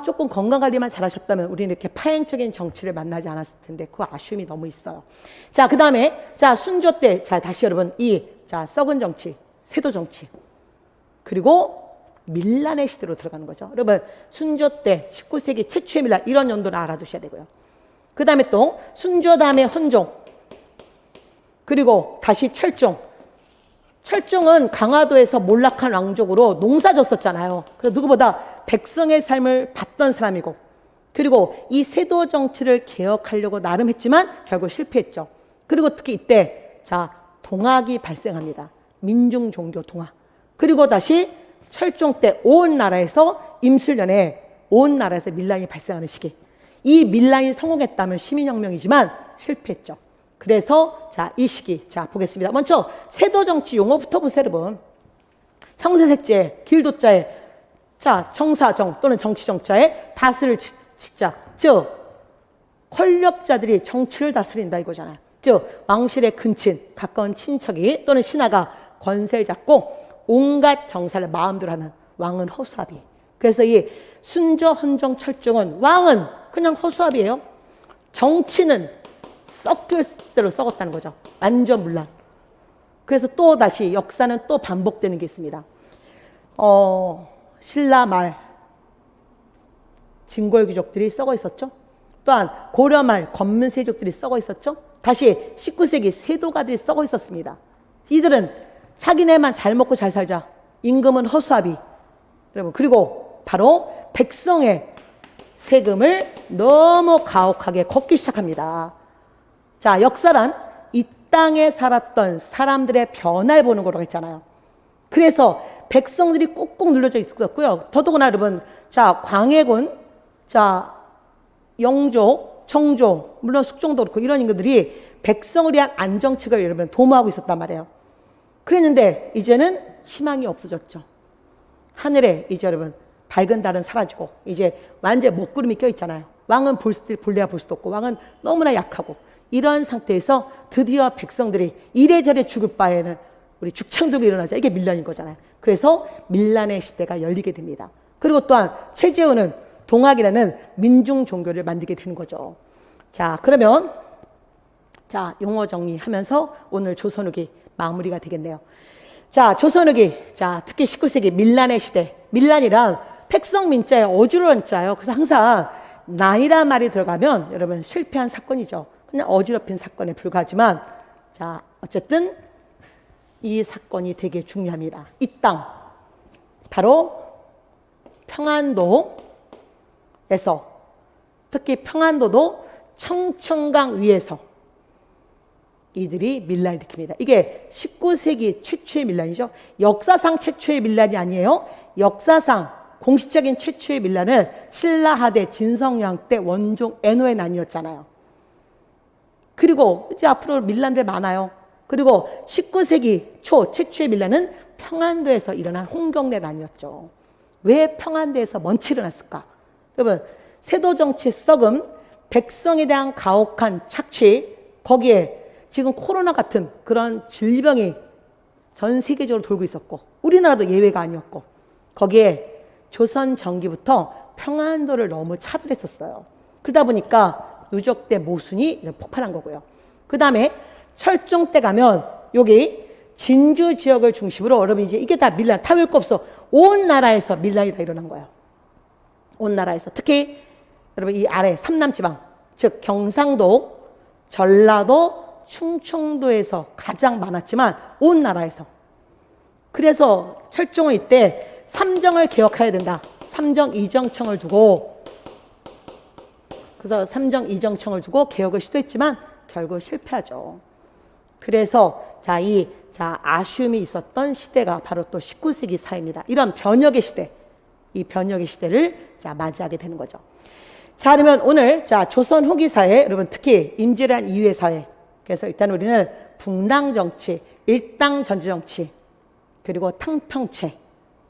조금 건강관리만 잘하셨다면 우리는 이렇게 파행적인 정치를 만나지 않았을 텐데 그 아쉬움이 너무 있어요. 자, 그 다음에 자 순조 때 자 다시 여러분 자 썩은 정치, 세도 정치 그리고 밀란의 시대로 들어가는 거죠. 여러분 순조 때 19세기 최초의 밀란 이런 연도를 알아두셔야 되고요. 그 다음에 또 순조 다음에 헌종 그리고 다시 철종. 철종은 강화도에서 몰락한 왕족으로 농사졌었잖아요. 그래서 누구보다 백성의 삶을 봤던 사람이고 그리고 이 세도 정치를 개혁하려고 나름 했지만 결국 실패했죠. 그리고 특히 이때 자 동학이 발생합니다. 민중 종교 동학. 그리고 다시 철종 때 온 나라에서 임술년에 온 나라에서 밀란이 발생하는 시기. 이 밀란이 성공했다면 시민혁명이지만 실패했죠. 그래서 자, 이 시기 자 보겠습니다. 먼저 세도 정치 용어부터 보세요, 여러분. 형세색제, 길도자에 자 정사정 또는 정치정자에 다스릴 직자, 즉 권력자들이 정치를 다스린다 이거잖아요. 즉 왕실의 근친, 가까운 친척이 또는 신하가 권세를 잡고 온갖 정사를 마음대로 하는 왕은 허수아비. 그래서 이 순조, 헌종, 철종은 왕은 그냥 허수아비예요. 정치는 썩을 대로 썩었다는 거죠. 완전 문란. 그래서 또 다시 역사는 또 반복되는 게 있습니다. 신라 말 진골 귀족들이 썩어 있었죠. 또한 고려 말 권문 세족들이 썩어 있었죠. 다시 19세기 세도가들이 썩어 있었습니다. 이들은 자기네만 잘 먹고 잘 살자. 임금은 허수아비. 여러분 그리고 바로 백성의 세금을 너무 가혹하게 걷기 시작합니다. 자, 역사란 이 땅에 살았던 사람들의 변화를 보는 거라고 했잖아요. 그래서 백성들이 꾹꾹 눌러져 있었고요. 더더구나 여러분, 자, 광해군, 자, 영조, 정조, 물론 숙종도 그렇고 이런 인물들이 백성을 위한 안정책을 여러분 도모하고 있었단 말이에요. 그랬는데 이제는 희망이 없어졌죠. 하늘에 이제 여러분 밝은 달은 사라지고 이제 완전 먹구름이 껴있잖아요. 왕은 볼래야 볼 수도 없고 왕은 너무나 약하고 이런 상태에서 드디어 백성들이 이래저래 죽을 바에는 우리 죽창 들고 일어나자. 이게 밀란인 거잖아요. 그래서 밀란의 시대가 열리게 됩니다. 그리고 또한 최재훈은 동학이라는 민중 종교를 만들게 되는 거죠. 자, 그러면 자, 용어 정리하면서 오늘 조선 후기 마무리가 되겠네요. 자, 조선 후기. 자, 특히 19세기 밀란의 시대. 밀란이란 백성 민자에 어지러운 자예요. 그래서 항상 난이란 말이 들어가면 여러분 실패한 사건이죠. 그냥 어지럽힌 사건에 불과하지만 자, 어쨌든 이 사건이 되게 중요합니다. 이 땅 바로 평안도에서 특히 평안도도 청천강 위에서 이들이 밀란을 일으킵니다. 이게 19세기 최초의 밀란이죠. 역사상 최초의 밀란이 아니에요. 역사상 공식적인 최초의 밀란은 신라하대 진성양 때 원종 애노의 난이었잖아요. 그리고 이제 앞으로 밀란들 많아요. 그리고 19세기 초 최초의 밀란은 평안도에서 일어난 홍경래 난이었죠. 왜 평안도에서 먼저 일어났을까? 여러분, 세도정치 썩음, 백성에 대한 가혹한 착취, 거기에 지금 코로나 같은 그런 질병이 전 세계적으로 돌고 있었고 우리나라도 예외가 아니었고 거기에 조선 전기부터 평안도를 너무 차별했었어요. 그러다 보니까 누적대 모순이 폭발한 거고요. 그 다음에 철종 때 가면 여기 진주 지역을 중심으로 여러분 이제 이게 다 밀란, 타볼 거 없어. 온 나라에서 밀란이 다 일어난 거예요. 온 나라에서. 특히 여러분 이 아래 삼남지방, 즉 경상도, 전라도, 충청도에서 가장 많았지만 온 나라에서. 그래서 철종은 이때 삼정을 개혁해야 된다. 삼정 이정청을 두고 그래서 삼정 이정청을 두고 개혁을 시도했지만 결국 실패하죠. 그래서 아쉬움이 있었던 시대가 바로 또 19세기 사회입니다. 이런 변혁의 시대, 이 변혁의 시대를 맞이하게 되는 거죠. 자, 그러면 오늘 조선 후기 사회, 여러분 특히 임진왜란 이후의 사회. 그래서 일단 우리는 붕당 정치, 일당 전지 정치, 그리고 탕평체,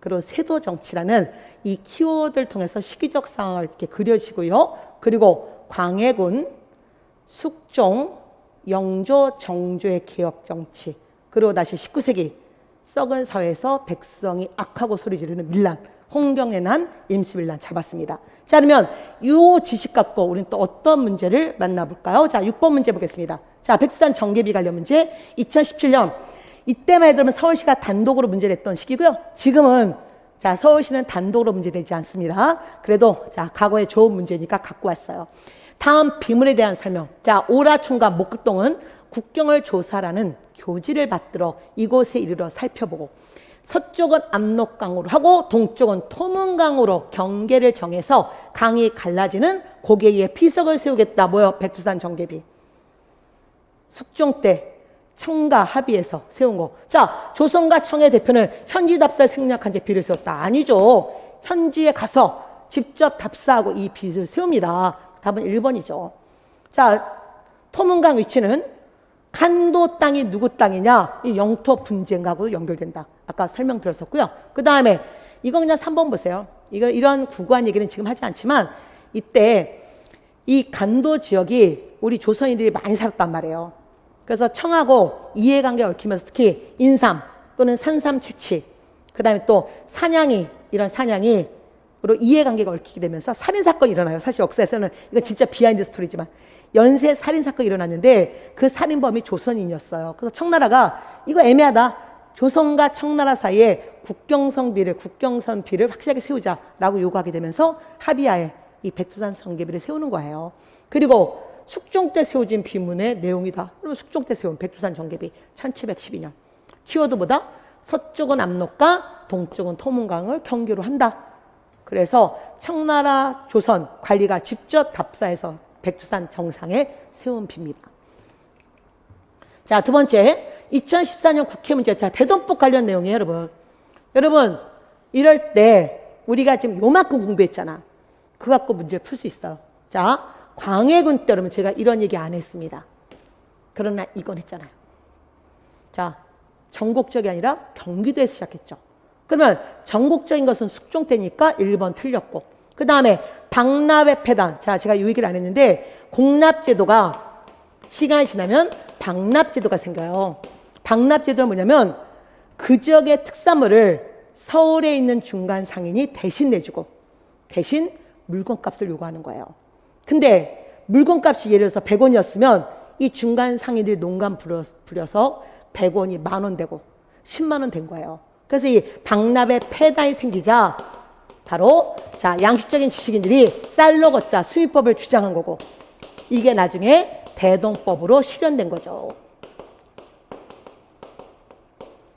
그리고 세도 정치라는 이 키워드를 통해서 시기적 상황을 이렇게 그려지고요. 그리고 광해군, 숙종, 영조, 정조의 개혁 정치, 그리고 다시 19세기 썩은 사회에서 백성이 악하고 소리 지르는 밀란, 홍경래난, 임시밀란 잡았습니다. 자, 그러면 이 지식 갖고 우리는 또 어떤 문제를 만나볼까요? 자, 6번 문제 보겠습니다. 자, 백두산 정계비 관련 문제 2017년 이때만 해도 서울시가 단독으로 문제를 냈던 시기고요. 지금은 서울시는 단독으로 문제되지 않습니다. 그래도 과거에 좋은 문제니까 갖고 왔어요. 다음 비문에 대한 설명. 오라 총각 목극동은 국경을 조사라는 교지를 받들어 이곳에 이르러 살펴보고 서쪽은 압록강으로 하고 동쪽은 토문강으로 경계를 정해서 강이 갈라지는 고개에 피석을 세우겠다. 뭐요? 백두산 정계비. 숙종 때 청가 합의해서 세운 거. 자, 조선과 청의 대표는 현지 답사를 생략한 채 비를 세웠다. 아니죠. 현지에 가서 직접 답사하고 이 비를 세웁니다. 답은 1번이죠. 자, 토문강 위치는 간도 땅이 누구 땅이냐? 이 영토 분쟁하고 연결된다. 아까 설명드렸었고요. 그 다음에 이거 그냥 3번 보세요. 이런 구구한 얘기는 지금 하지 않지만 이때 이 간도 지역이 우리 조선인들이 많이 살았단 말이에요. 그래서 청하고 이해관계가 얽히면서 특히 인삼 또는 산삼 채취, 그 다음에 또 사냥이, 이런 사냥이 그리고 이해관계가 얽히게 되면서 살인사건이 일어나요. 사실 역사에서는 이거 진짜 비하인드 스토리지만 연쇄 살인사건이 일어났는데 그 살인범이 조선인이었어요. 그래서 청나라가 이거 애매하다. 조선과 청나라 사이에 국경선 비를 확실하게 세우자라고 요구하게 되면서 합의하에 이 백두산 정계비를 세우는 거예요. 그리고 숙종 때 세워진 비문의 내용이다. 그리고 숙종 때 세운 백두산 정계비 1712년. 키워드보다 서쪽은 압록강, 동쪽은 토문강을 경계로 한다. 그래서 청나라 조선 관리가 직접 답사해서 백두산 정상에 세운 비입니다. 자, 두 번째 2014년 국회 문제. 자, 대동법 관련 내용이에요, 여러분. 여러분, 이럴 때 우리가 지금 요만큼 공부했잖아. 그거 갖고 문제 풀 수 있어요. 자, 광해군 때 여러분 제가 이런 얘기 안 했습니다. 그러나 이건 했잖아요. 자, 전국적이 아니라 경기도에서 시작했죠. 그러면 전국적인 것은 숙종 때니까 1번 틀렸고, 그 다음에 박납의 폐단. 자, 제가 이 얘기를 안 했는데 공납제도가 시간이 지나면 박납제도가 생겨요. 박납제도는 뭐냐면 그 지역의 특산물을 서울에 있는 중간 상인이 대신 내주고 대신 물건값을 요구하는 거예요. 근데 물건값이 예를 들어서 100원이었으면 이 중간 상인들이 농간 부려서 100원이 10,000원 되고 10만 원 된 거예요. 그래서 이 박납의 폐단이 생기자 바로 자 양식적인 지식인들이 쌀로 걷자 수입법을 주장한 거고, 이게 나중에 대동법으로 실현된 거죠.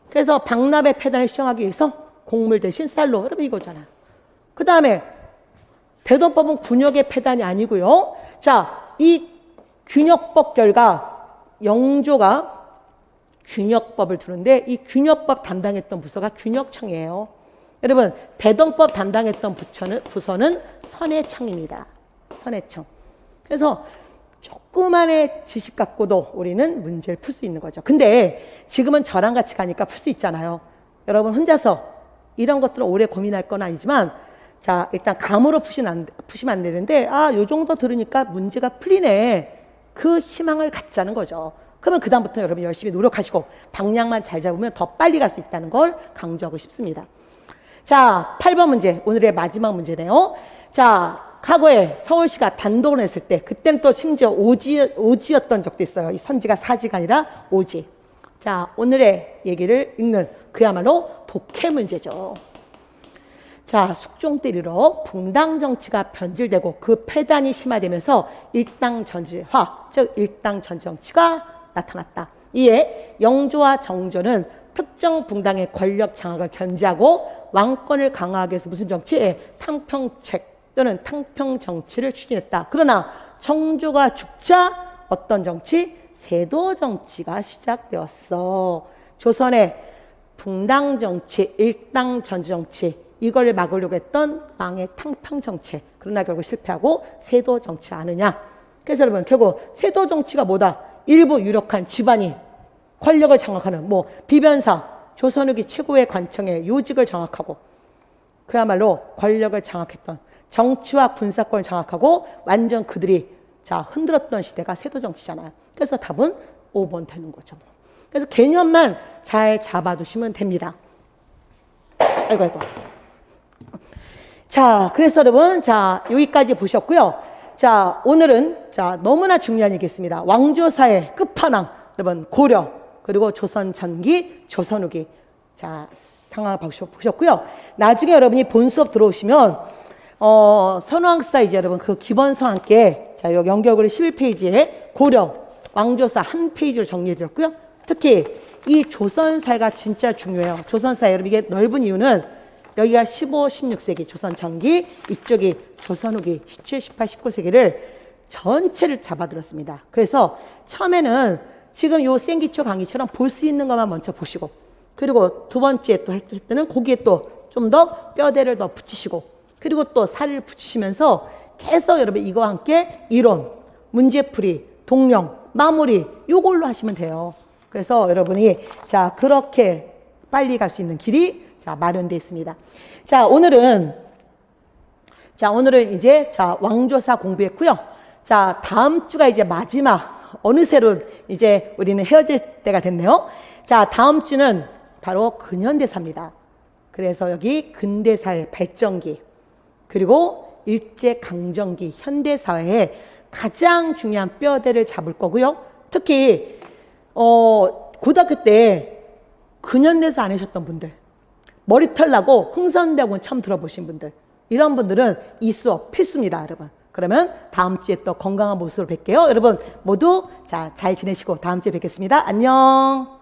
그래서 박납의 폐단을 시정하기 위해서 곡물 대신 쌀로, 여러분 이거잖아. 그 다음에 대동법은 군역의 폐단이 아니고요. 자, 이 균역법 결과 영조가 균역법을 두는데 이 균역법 담당했던 부서가 균역청이에요. 여러분 대동법 담당했던 부서는 선해청입니다. 선해청. 그래서 조그만의 지식 갖고도 우리는 문제를 풀 수 있는 거죠. 근데 지금은 저랑 같이 가니까 풀 수 있잖아요. 여러분 혼자서 이런 것들을 오래 고민할 건 아니지만 자 일단 감으로 푸시면 안 되는데 요 정도 들으니까 문제가 풀리네. 그 희망을 갖자는 거죠. 그러면 그 다음부터 여러분 열심히 노력하시고 방향만 잘 잡으면 더 빨리 갈 수 있다는 걸 강조하고 싶습니다. 자, 8번 문제, 오늘의 마지막 문제네요. 자, 과거에 서울시가 단독을 했을 때 그때는 또 심지어 오지였던 적도 있어요. 이 선지가 사지가 아니라 오지. 자, 오늘의 얘기를 읽는 그야말로 독해 문제죠. 자, 숙종 때 이르러 붕당 정치가 변질되고 그 폐단이 심화되면서 일당 전지화, 즉 일당 전지 정치가 나타났다. 이에 영조와 정조는 특정 붕당의 권력 장악을 견제하고 왕권을 강화하기 위해서 무슨 정치? 탕평책 또는 탕평 정치를 추진했다. 그러나 정조가 죽자 어떤 정치? 세도 정치가 시작되었어. 조선의 붕당 정치, 일당 전지 정치 이걸 막으려고 했던 왕의 탕평 정책. 그러나 결국 실패하고 세도 정치 아느냐. 그래서 여러분 결국 세도 정치가 뭐다? 일부 유력한 집안이 권력을 장악하는 뭐 비변사, 조선 후기 최고의 관청의 요직을 장악하고 그야말로 권력을 장악했던 정치와 군사권을 장악하고 완전 그들이 자 흔들었던 시대가 세도 정치잖아요. 그래서 답은 5번 되는 거죠. 그래서 개념만 잘 잡아두시면 됩니다. 아이고. 자, 그래서 여러분 자 여기까지 보셨고요. 자, 오늘은 자 너무나 중요한 얘기겠습니다. 왕조사의 끝판왕 여러분 고려 그리고 조선 전기, 조선 후기 자 상황을 보셨고요. 나중에 여러분이 본 수업 들어오시면 선왕사 이제 여러분 그 기본서와 함께 자 여기 연결고리 11페이지에 고려 왕조사 한 페이지로 정리해드렸고요. 특히 이 조선사가 진짜 중요해요. 조선사 여러분 이게 넓은 이유는 여기가 15, 16세기 조선 전기, 이쪽이 조선 후기 17, 18, 19세기를 전체를 잡아들었습니다. 그래서 처음에는 지금 요 생기초 강의처럼 볼 수 있는 것만 먼저 보시고 그리고 두 번째 또 할 때는 거기에 또 좀 더 뼈대를 더 붙이시고 그리고 또 살을 붙이시면서 계속 여러분 이거와 함께 이론, 문제풀이, 동령, 마무리 요걸로 하시면 돼요. 그래서 여러분이 자 그렇게 빨리 갈 수 있는 길이 자 마련되어 있습니다. 자 오늘은 이제 자 왕조사 공부했고요. 자 다음 주가 이제 마지막 어느새로 이제 우리는 헤어질 때가 됐네요. 자 다음 주는 바로 근현대사입니다. 그래서 여기 근대사의 발전기 그리고 일제강점기 현대사회의 가장 중요한 뼈대를 잡을 거고요. 특히 고등학교 때 근현대사 안 하셨던 분들 머리털 나고 흥선대학원 처음 들어보신 분들 이런 분들은 이 수업 필수입니다. 여러분. 그러면 다음 주에 또 건강한 모습으로 뵐게요. 여러분 모두 자, 잘 지내시고 다음 주에 뵙겠습니다. 안녕.